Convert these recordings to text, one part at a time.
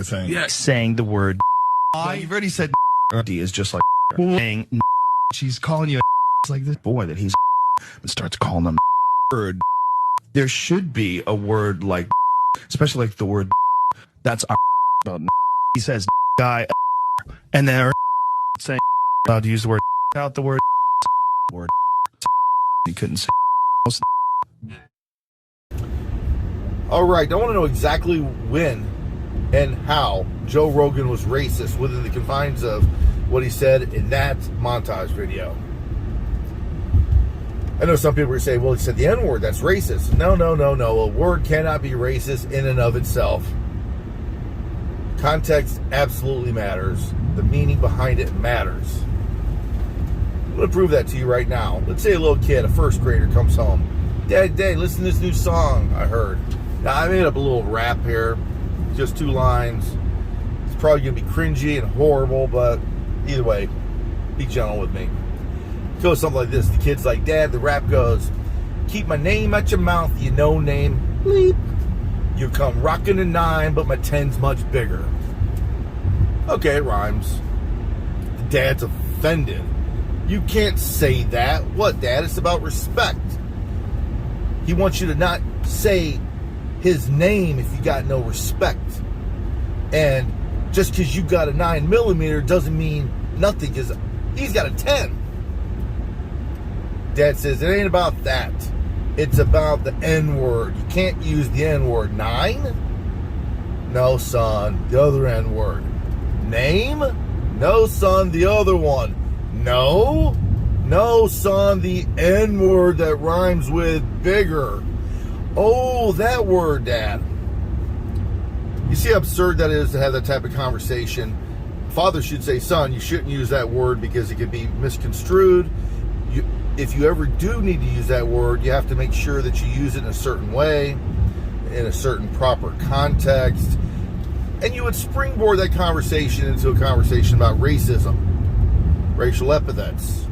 thing. Yeah. saying the word You've already said D is just like saying she's calling you it's like this boy that he's but starts calling them word. There should be a word like, especially like the word that's about. He says guy, and then saying allowed to use the word out the word. He couldn't say. All right, I want to know exactly when and how Joe Rogan was racist within the confines of what he said in that montage video. I know some people are saying, well, he said the N-word, that's racist. No. A word cannot be racist in and of itself. Context absolutely matters. The meaning behind it matters. I'm going to prove that to you right now. Let's say a little kid, a first grader, comes home. Dad, listen to this new song I heard. Now, I made up a little rap here. Just 2 lines. It's probably going to be cringy and horrible, but either way, be gentle with me. It goes something like this. The kid's like, Dad, the rap goes, keep my name out your mouth, you know name, bleep. You come rocking a 9, but my 10's much bigger. Okay, it rhymes. The dad's offended. You can't say that. What, Dad? It's about respect. He wants you to not say his name if you got no respect. And just because you got a 9mm doesn't mean nothing, because he's got a 10. Dad says, it ain't about that. It's about the N-word. You can't use the N-word. 9? No, son. The other N-word. Name? No, son. The other one. No? No, son. The N-word that rhymes with bigger. Oh, that word, Dad. You see how absurd that is to have that type of conversation? Father should say, son, you shouldn't use that word because it could be misconstrued. If you ever do need to use that word, you have to make sure that you use it in a certain way, in a certain proper context. And you would springboard that conversation into a conversation about racism, racial epithets,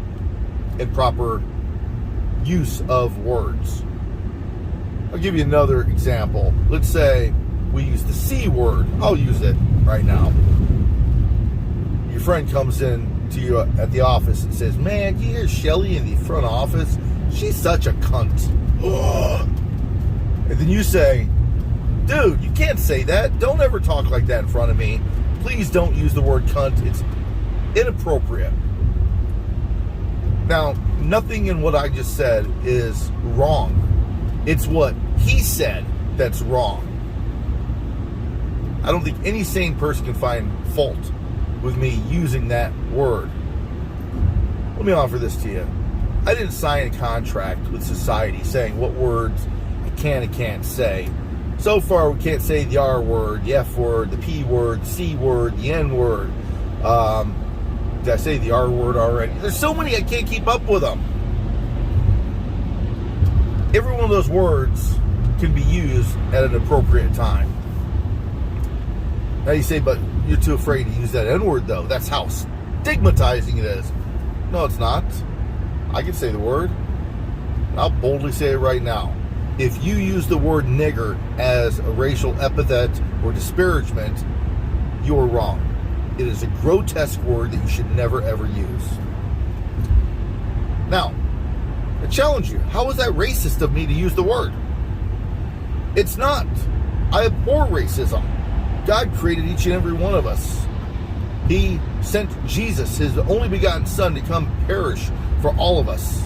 and proper use of words. I'll give you another example. Let's say we use the C word. I'll use it right now. Your friend comes in to you at the office and says, man, you hear Shelly in the front office? She's such a cunt. And then you say, dude, you can't say that. Don't ever talk like that in front of me. Please don't use the word cunt. It's inappropriate. Now, nothing in what I just said is wrong. It's what he said that's wrong. I don't think any sane person can find fault with me using that word. Let me offer this to you. I didn't sign a contract with society saying what words I can and can't say. So far, we can't say the R word, the F word, the P word, the C word, the N word. Did I say the R word already? There's so many I can't keep up with them. Every one of those words can be used at an appropriate time. Now you say, but you're too afraid to use that N-word, though. That's how stigmatizing it is. No, it's not. I can say the word. And I'll boldly say it right now. If you use the word nigger as a racial epithet or disparagement, you are wrong. It is a grotesque word that you should never, ever use. Now, I challenge you. How is that racist of me to use the word? It's not. I abhor racism. God created each and every one of us. He sent Jesus, his only begotten son, to come perish for all of us.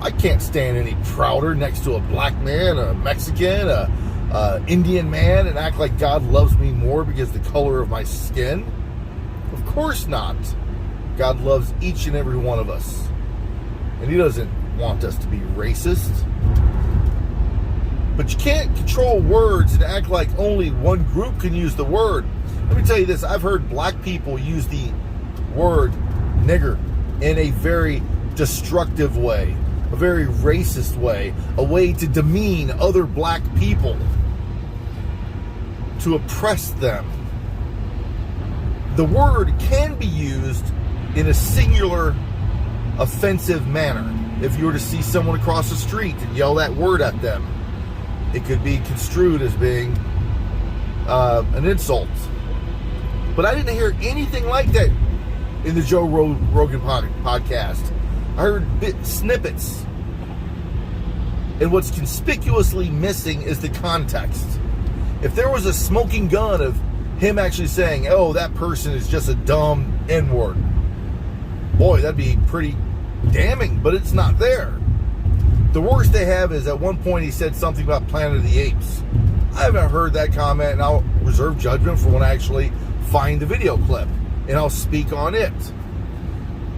I can't stand any prouder next to a black man, a Mexican, a Indian man, and act like God loves me more because of the color of my skin. Of course not. God loves each and every one of us. And he doesn't want us to be racist. But you can't control words and act like only one group can use the word. Let me tell you this. I've heard black people use the word nigger in a very destructive way, a very racist way, a way to demean other black people, to oppress them. The word can be used in a singular, offensive manner. If you were to see someone across the street and yell that word at them, it could be construed as being an insult But I didn't hear anything like that in the Joe Rogan podcast. I heard snippets. And what's conspicuously missing is the context. If there was a smoking gun of him actually saying, oh, that person is just a dumb N-word, boy, that'd be pretty damning, but it's not there. The worst they have is at one point he said something about Planet of the Apes. I haven't heard that comment, and I'll reserve judgment for when I actually find the video clip, and I'll speak on it.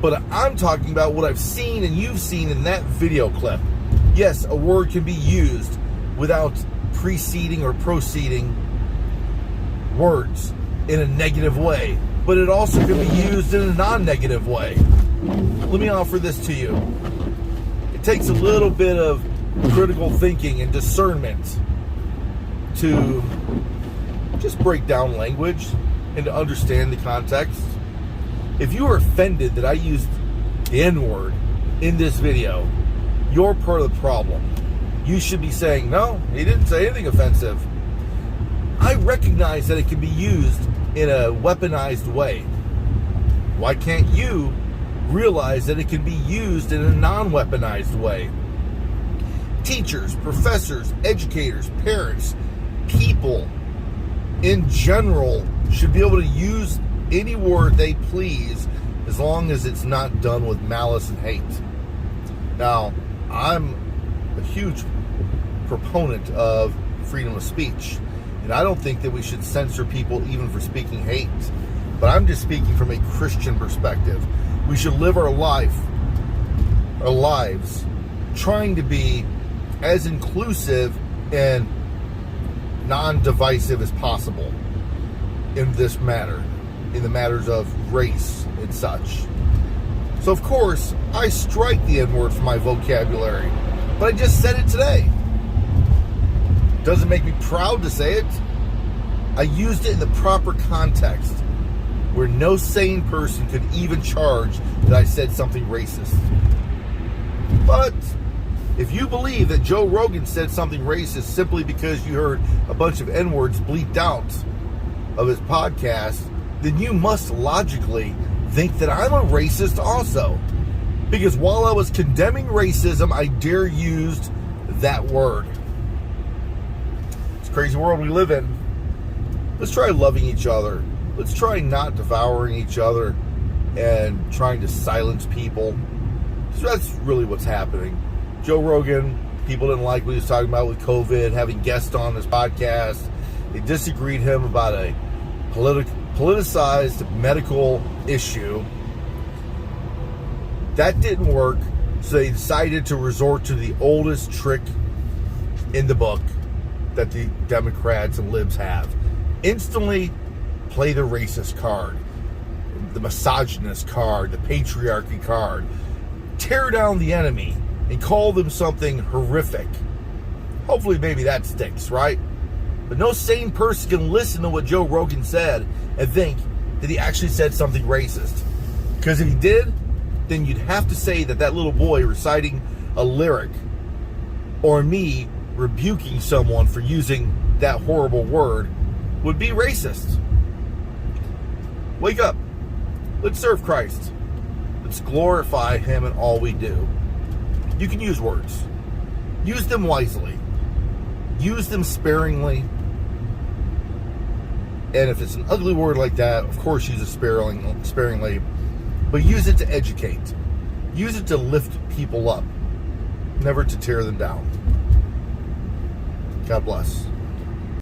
But I'm talking about what I've seen and you've seen in that video clip. Yes, a word can be used without preceding or proceeding words in a negative way, but it also can be used in a non-negative way. Let me offer this to you. It takes a little bit of critical thinking and discernment to just break down language and to understand the context. If you are offended that I used the N-word in this video, you're part of the problem. You should be saying, no, he didn't say anything offensive. I recognize that it can be used in a weaponized way. Why can't you realize that it can be used in a non-weaponized way? Teachers, professors, educators, parents, people in general should be able to use any word they please as long as it's not done with malice and hate. Now, I'm a huge proponent of freedom of speech, and I don't think that we should censor people even for speaking hate, but I'm just speaking from a Christian perspective. We should live our lives trying to be as inclusive and non-divisive as possible in this matter, in the matters of race and such. So of course, I strike the N-word from my vocabulary, but I just said it today. Doesn't make me proud to say it. I used it in the proper context where no sane person could even charge that I said something racist. But if you believe that Joe Rogan said something racist simply because you heard a bunch of N-words bleeped out of his podcast, then you must logically think that I'm a racist also. Because while I was condemning racism, I dare used that word. It's a crazy world we live in. Let's try loving each other. Let's try not devouring each other and trying to silence people. So that's really what's happening. Joe Rogan, people didn't like what he was talking about with COVID, having guests on his podcast. They disagreed him about a politicized medical issue. That didn't work, so they decided to resort to the oldest trick in the book that the Democrats and libs have. Instantly play the racist card, the misogynist card, the patriarchy card. Tear down the enemy and call them something horrific. Hopefully maybe that sticks, right? But no sane person can listen to what Joe Rogan said and think that he actually said something racist. Because if he did, then you'd have to say that that little boy reciting a lyric or me rebuking someone for using that horrible word would be racist. Wake up. Let's serve Christ. Let's glorify him in all we do. You can use words. Use them wisely. Use them sparingly. And if it's an ugly word like that, of course use it sparingly. But use it to educate. Use it to lift people up. Never to tear them down. God bless.